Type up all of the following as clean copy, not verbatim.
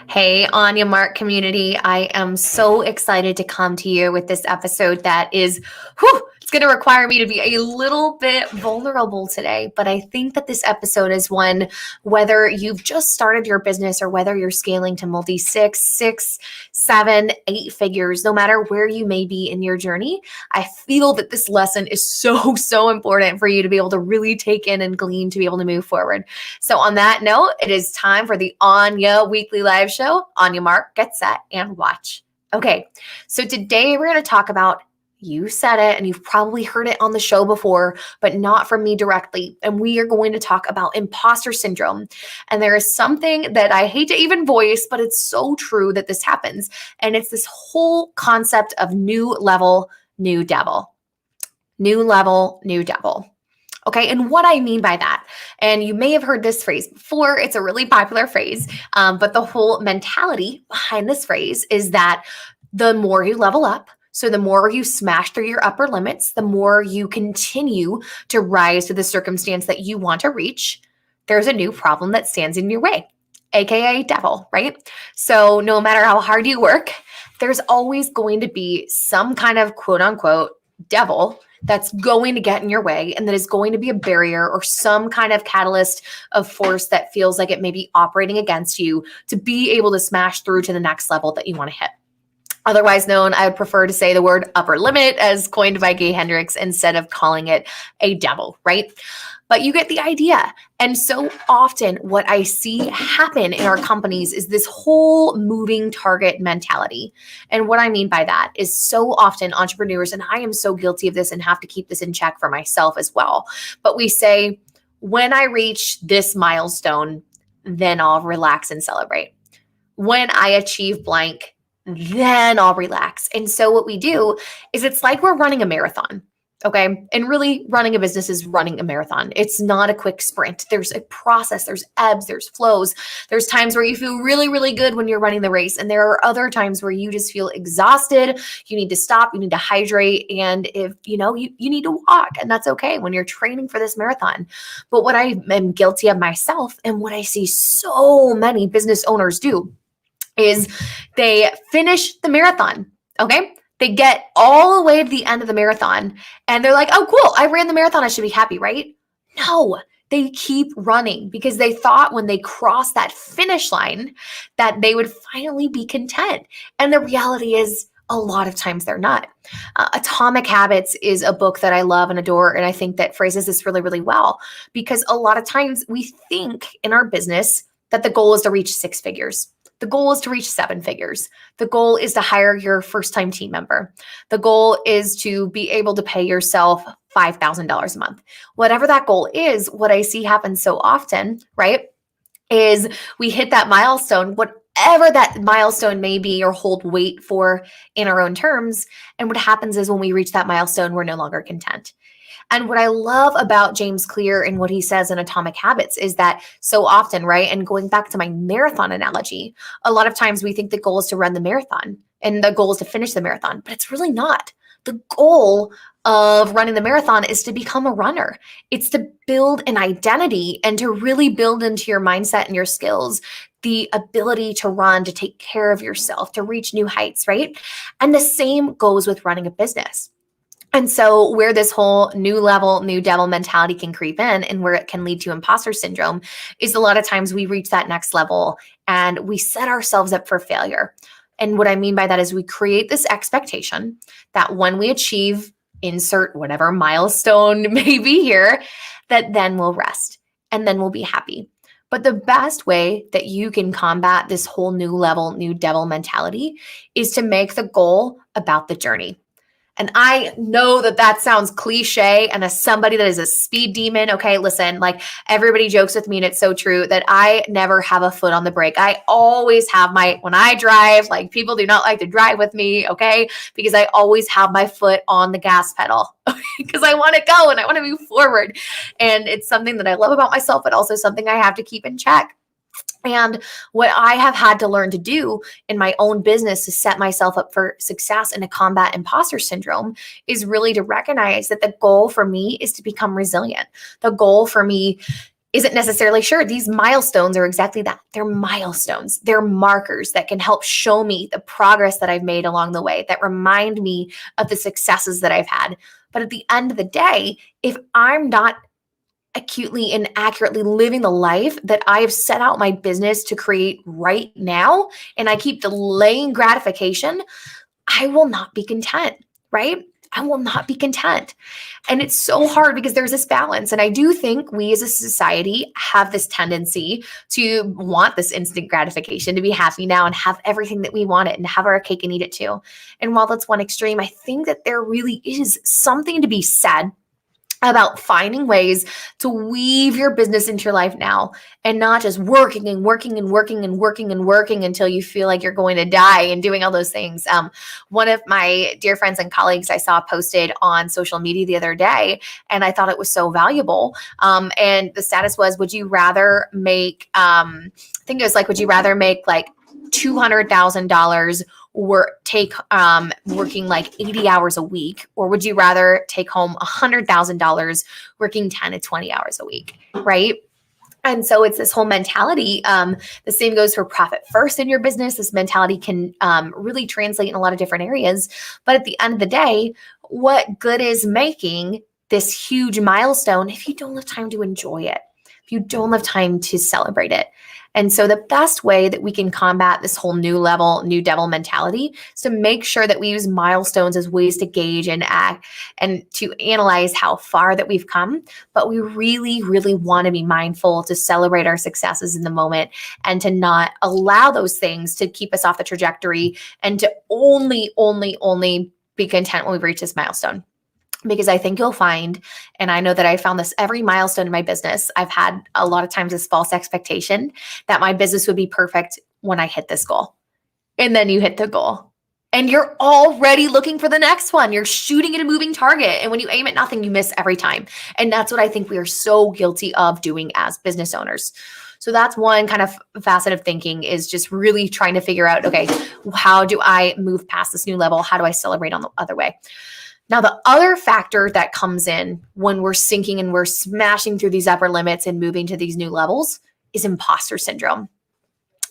Hey, Onya Mark community. I am so excited to come to you with this episode that is, it's going to require me to be a little bit vulnerable today. But I think that this episode is one, whether you've just started your business or whether you're scaling to multi six, 7, 8 figures, no matter where you may be in your journey, I feel that this lesson is so important for you to be able to really take in and glean to be able to move forward. So on that note, it is time for the Onya Weekly Live Show. On your mark, get set, and watch. Okay, so today we're going to talk about, you said it, and you've probably heard it on the show before, but not from me directly. And we are going to talk about imposter syndrome. And there is something that I hate to even voice, but it's so true that this happens. And it's this whole concept of new level, new devil. New level, new devil. Okay, and what I mean by that, and you may have heard this phrase before, it's a really popular phrase, but the whole mentality behind this phrase is that the more you level up, so the more you smash through your upper limits, the more you continue to rise to the circumstance that you want to reach, there's a new problem that stands in your way, aka devil, right? So no matter how hard you work, there's always going to be some kind of quote unquote devil that's going to get in your way and that is going to be a barrier or some kind of catalyst of force that feels like it may be operating against you to be able to smash through to the next level that you want to hit. Otherwise known, I would prefer to say the word upper limit as coined by Gay Hendricks instead of calling it a devil, right? But you get the idea. And so often what I see happen in our companies is this whole moving target mentality. And what I mean by that is so often entrepreneurs, and I am so guilty of this and have to keep this in check for myself as well. But we say, when I reach this milestone, then I'll relax and celebrate. When I achieve blank, then I'll relax. And so what we do is it's like we're running a marathon. Okay. And really running a business is running a marathon. It's not a quick sprint. There's a process, there's ebbs, there's flows. There's times where you feel really good when you're running the race. And there are other times where you just feel exhausted. You need to stop, you need to hydrate. And if you need to walk, and that's okay when you're training for this marathon. But what I am guilty of myself and what I see so many business owners do is they finish the marathon. Okay. They get all the way to the end of the marathon and they're like, oh, cool, I ran the marathon, I should be happy, right? No, they keep running because they thought when they crossed that finish line that they would finally be content. And the reality is a lot of times they're not. Atomic Habits is a book that I love and adore. And I think that phrases this really well, because a lot of times we think in our business that the goal is to reach 6 figures. The goal is to reach 7 figures. The goal is to hire your first-time team member. The goal is to be able to pay yourself $5,000 a month. Whatever that goal is, what I see happen so often, right, is we hit that milestone, whatever that milestone may be or hold weight for in our own terms. And what happens is when we reach that milestone, we're no longer content. And what I love about James Clear and what he says in Atomic Habits is that so often, right? And going back to my marathon analogy, a lot of times we think the goal is to run the marathon and the goal is to finish the marathon, but it's really not. The goal of running the marathon is to become a runner. It's to build an identity and to really build into your mindset and your skills the ability to run, to take care of yourself, to reach new heights, right? And the same goes with running a business. And so where this whole new level, new devil mentality can creep in and where it can lead to imposter syndrome is a lot of times we reach that next level and we set ourselves up for failure. And what I mean by that is we create this expectation that when we achieve, insert whatever milestone may be here, that then we'll rest and then we'll be happy. But the best way that you can combat this whole new level, new devil mentality is to make the goal about the journey. And I know that sounds cliche, and as somebody that is a speed demon, okay, listen, like everybody jokes with me and it's so true that I never have a foot on the brake. I always have when I drive, like people do not like to drive with me, okay, because I always have my foot on the gas pedal because I want to go and I want to move forward. And it's something that I love about myself, but also something I have to keep in check. And what I have had to learn to do in my own business to set myself up for success and to combat imposter syndrome is really to recognize that the goal for me is to become resilient. The goal for me isn't necessarily sure. These milestones are exactly that. They're milestones. They're markers that can help show me the progress that I've made along the way, that remind me of the successes that I've had. But at the end of the day, if I'm not acutely and accurately living the life that I have set out my business to create right now, and I keep delaying gratification, I will not be content, right? I will not be content. And it's so hard because there's this balance. And I do think we as a society have this tendency to want this instant gratification, to be happy now and have everything that we want it and have our cake and eat it too. And while that's one extreme, I think that there really is something to be said about finding ways to weave your business into your life now and not just working and working and working and working and working until you feel like you're going to die and doing all those things. One of my dear friends and colleagues I saw posted on social media the other day, and I thought it was so valuable. And the status was, would you rather make, I think it was like, would you rather make like $200,000 working like 80 hours a week, or would you rather take home $100,000 working 10 to 20 hours a week, right? And so it's this whole mentality. The same goes for profit first in your business. This mentality can really translate in a lot of different areas. But at the end of the day, what good is making this huge milestone if you don't have time to enjoy it, if you don't have time to celebrate it? And so the best way that we can combat this whole new level, new devil mentality is to make sure that we use milestones as ways to gauge and act and to analyze how far that we've come. But we really, really want to be mindful to celebrate our successes in the moment and to not allow those things to keep us off the trajectory and to only be content when we reach this milestone. Because I think you'll find, and I know that I found this every milestone in my business, I've had a lot of times this false expectation that my business would be perfect when I hit this goal. And then you hit the goal and you're already looking for the next one. You're shooting at a moving target. And when you aim at nothing, you miss every time. And that's what I think we are so guilty of doing as business owners. So that's one kind of facet of thinking, is just really trying to figure out, okay, how do I move past this new level? How do I celebrate on the other way? Now, the other factor that comes in when we're sinking and we're smashing through these upper limits and moving to these new levels is imposter syndrome.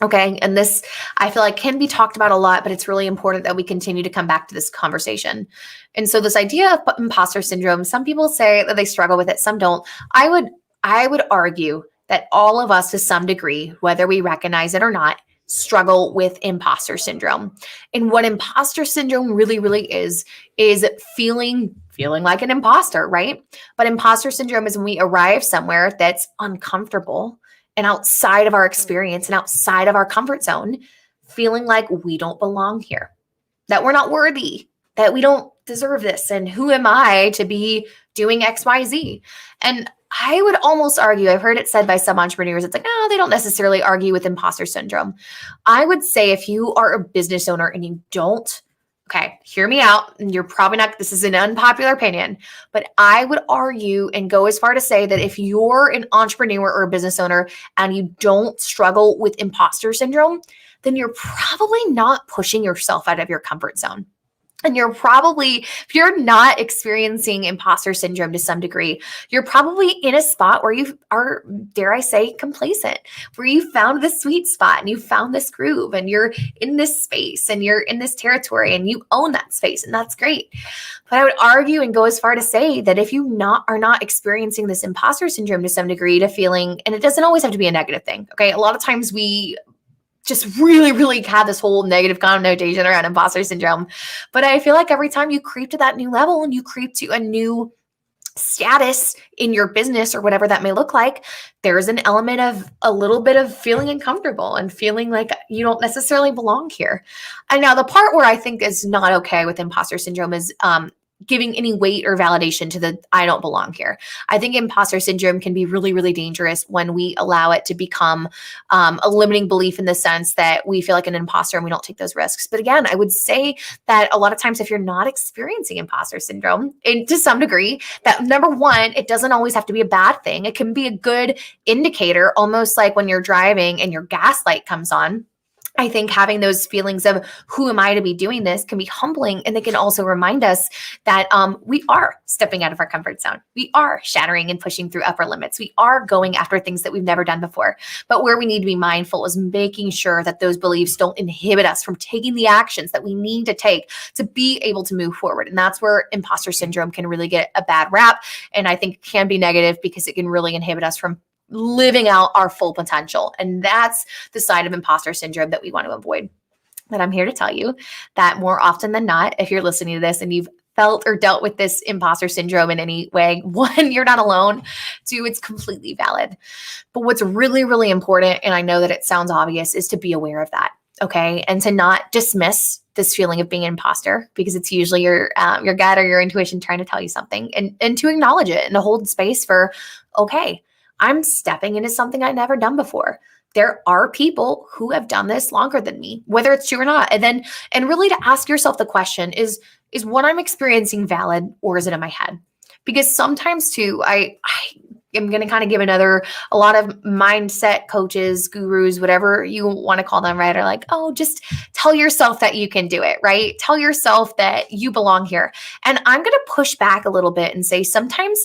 Okay. And this, I feel like, can be talked about a lot, but it's really important that we continue to come back to this conversation. And so this idea of imposter syndrome, some people say that they struggle with it, some don't. I would argue that all of us, to some degree, whether we recognize it or not, struggle with imposter syndrome. And what imposter syndrome really, really is feeling like an imposter, right? But imposter syndrome is when we arrive somewhere that's uncomfortable and outside of our experience and outside of our comfort zone, feeling like we don't belong here, that we're not worthy, that we don't deserve this. And who am I to be doing X, Y, Z? And I would almost argue, I've heard it said by some entrepreneurs, it's like, no, they don't necessarily argue with imposter syndrome. I would say if you are a business owner and you don't, okay, hear me out, and you're probably not, this is an unpopular opinion, but I would argue and go as far to say that if you're an entrepreneur or a business owner and you don't struggle with imposter syndrome, then you're probably not pushing yourself out of your comfort zone. And you're probably, if you're not experiencing imposter syndrome to some degree, you're probably in a spot where you are, dare I say, complacent, where you found this sweet spot and you found this groove and you're in this space and you're in this territory and you own that space, and that's great. But I would argue and go as far to say that if you are not experiencing this imposter syndrome to some degree, to feeling, and it doesn't always have to be a negative thing, okay? A lot of times we just really, really have this whole negative connotation around imposter syndrome. But I feel like every time you creep to that new level and you creep to a new status in your business or whatever that may look like, there's an element of a little bit of feeling uncomfortable and feeling like you don't necessarily belong here. And now the part where I think is not okay with imposter syndrome is giving any weight or validation to the I don't belong here. I think imposter syndrome can be really, really dangerous when we allow it to become a limiting belief, in the sense that we feel like an imposter and we don't take those risks. But again, I would say that a lot of times if you're not experiencing imposter syndrome, and to some degree, that number one, it doesn't always have to be a bad thing. It can be a good indicator, almost like when you're driving and your gas light comes on. I think having those feelings of who am I to be doing this can be humbling, and they can also remind us that we are stepping out of our comfort zone. We are shattering and pushing through upper limits. We are going after things that we've never done before. But where we need to be mindful is making sure that those beliefs don't inhibit us from taking the actions that we need to take to be able to move forward. And that's where imposter syndrome can really get a bad rap, and I think can be negative because it can really inhibit us from living out our full potential. And that's the side of imposter syndrome that we want to avoid. But I'm here to tell you that more often than not, if you're listening to this and you've felt or dealt with this imposter syndrome in any way, one, you're not alone. Two, it's completely valid. But what's really, really important, and I know that it sounds obvious, is to be aware of that. Okay. And to not dismiss this feeling of being an imposter, because it's usually your gut or your intuition trying to tell you something, and to acknowledge it and to hold space for, okay, I'm stepping into something I've never done before. There are people who have done this longer than me, whether it's true or not. And really to ask yourself the question is what I'm experiencing valid, or is it in my head? Because sometimes too, I am going to kind of give a lot of mindset coaches, gurus, whatever you want to call them, right? Are like, oh, just tell yourself that you can do it, right? Tell yourself that you belong here. And I'm going to push back a little bit and say sometimes,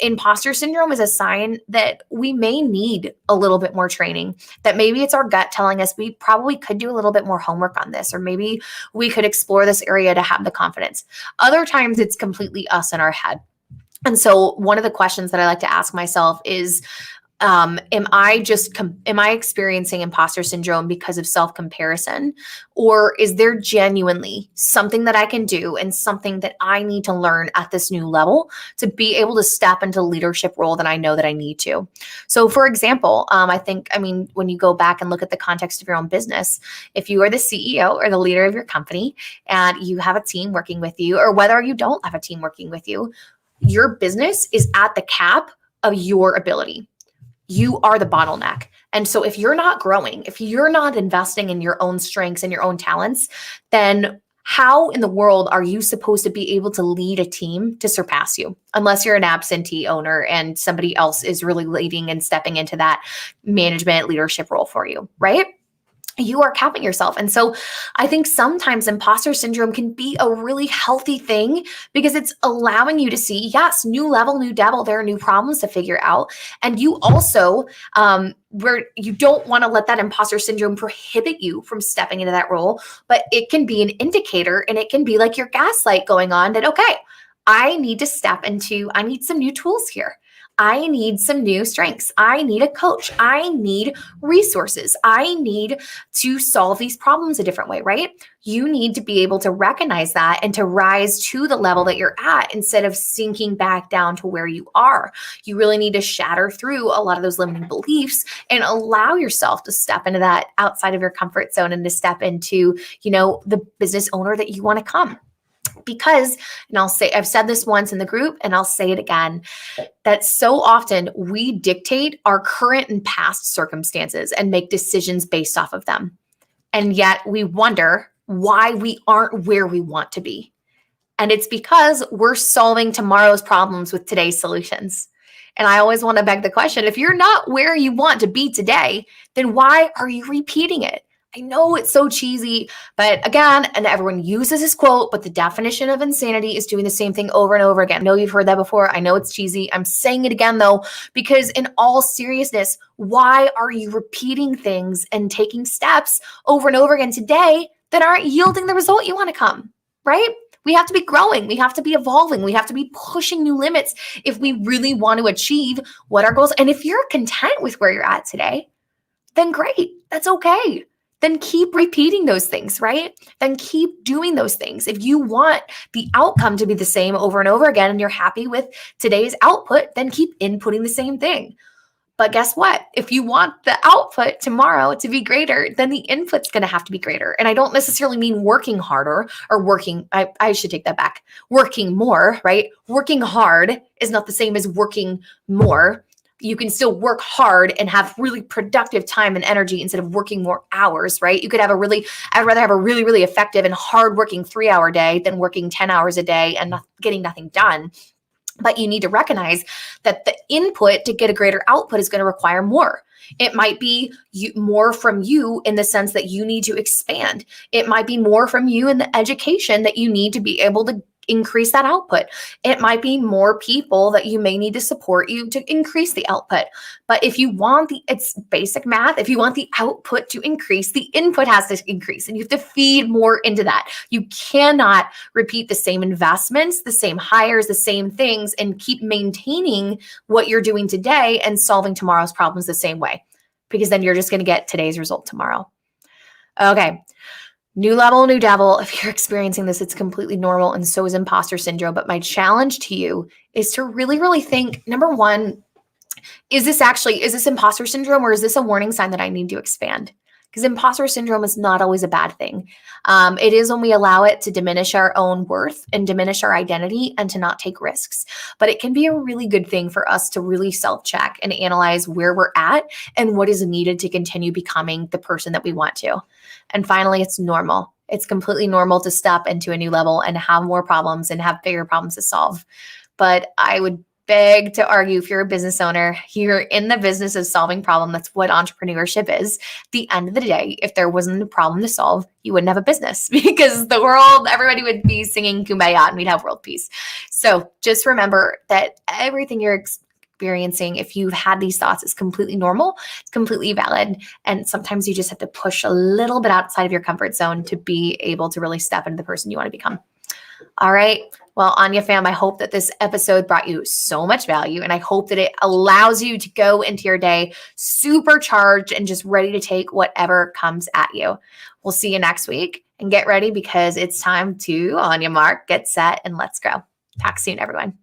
imposter syndrome is a sign that we may need a little bit more training, that maybe it's our gut telling us we probably could do a little bit more homework on this, or maybe we could explore this area to have the confidence. Other times it's completely us in our head. And so one of the questions that I like to ask myself is, am I experiencing imposter syndrome because of self-comparison? Or is there genuinely something that I can do and something that I need to learn at this new level to be able to step into the leadership role that I know that I need to? So for example, when you go back and look at the context of your own business, if you are the CEO or the leader of your company and you have a team working with you, or whether you don't have a team working with you, your business is at the cap of your ability. You are the bottleneck. And so if you're not growing, if you're not investing in your own strengths and your own talents, then how in the world are you supposed to be able to lead a team to surpass you? Unless you're an absentee owner and somebody else is really leading and stepping into that management leadership role for you, right? You are capping yourself. And so I think sometimes imposter syndrome can be a really healthy thing, because it's allowing you to see, yes, new level, new devil, there are new problems to figure out. And you also, where you don't want to let that imposter syndrome prohibit you from stepping into that role, but it can be an indicator, and it can be like your gaslight going on that, okay, I need some new tools here. I need some new strengths. I need a coach. I need resources. I need to solve these problems a different way, right? You need to be able to recognize that and to rise to the level that you're at instead of sinking back down to where you are. You really need to shatter through a lot of those limiting beliefs and allow yourself to step into that outside of your comfort zone and to step into, the business owner that you want to come. Because, and I've said this once in the group and I'll say it again, that so often we dictate our current and past circumstances and make decisions based off of them. And yet we wonder why we aren't where we want to be. And it's because we're solving tomorrow's problems with today's solutions. And I always want to beg the question, if you're not where you want to be today, then why are you repeating it? I know it's so cheesy, but again, and everyone uses this quote, but the definition of insanity is doing the same thing over and over again. I know you've heard that before. I know it's cheesy. I'm saying it again though, because in all seriousness, why are you repeating things and taking steps over and over again today that aren't yielding the result you want to come, right? We have to be growing. We have to be evolving. We have to be pushing new limits if we really want to achieve what our goals. And if you're content with where you're at today, then great. That's okay. Then keep repeating those things, right? Then keep doing those things. If you want the outcome to be the same over and over again and you're happy with today's output, then keep inputting the same thing. But guess what? If you want the output tomorrow to be greater, then the input's going to have to be greater. And I don't necessarily mean working harder or I should take that back. Working more, right? Working hard is not the same as working more. You can still work hard and have really productive time and energy instead of working more hours, right? You could have I'd rather have a really, really effective and hardworking 3-hour day than working 10 hours a day and getting nothing done. But you need to recognize that the input to get a greater output is going to require more. It might be more from you in the sense that you need to expand. It might be more from you in the education that you need to be able to increase that output. It might be more people that you may need to support you to increase the output. But if you want it's basic math. If you want the output to increase, the input has to increase, and you have to feed more into that. You cannot repeat the same investments, the same hires, the same things, and keep maintaining what you're doing today and solving tomorrow's problems the same way, because then you're just going to get today's result tomorrow. Okay. New level, new devil. If you're experiencing this, it's completely normal, and so is imposter syndrome. But my challenge to you is to really, really think, number one, is this imposter syndrome, or is this a warning sign that I need to expand? Because imposter syndrome is not always a bad thing. It is when we allow it to diminish our own worth and diminish our identity and to not take risks. But it can be a really good thing for us to really self-check and analyze where we're at and what is needed to continue becoming the person that we want to. And finally, it's normal. It's completely normal to step into a new level and have more problems and have bigger problems to solve. But I would beg to argue, if you're a business owner, you're in the business of solving problems. That's what entrepreneurship is. At the end of the day, if there wasn't a problem to solve, you wouldn't have a business, because everybody would be singing Kumbaya and we'd have world peace. So just remember that everything you're experiencing, if you've had these thoughts, is completely normal. It's completely valid. And sometimes you just have to push a little bit outside of your comfort zone to be able to really step into the person you want to become. All right. Well, Onya fam, I hope that this episode brought you so much value, and I hope that it allows you to go into your day supercharged and just ready to take whatever comes at you. We'll see you next week, and get ready, because it's time to, on your mark, get set, and let's go. Talk soon, everyone.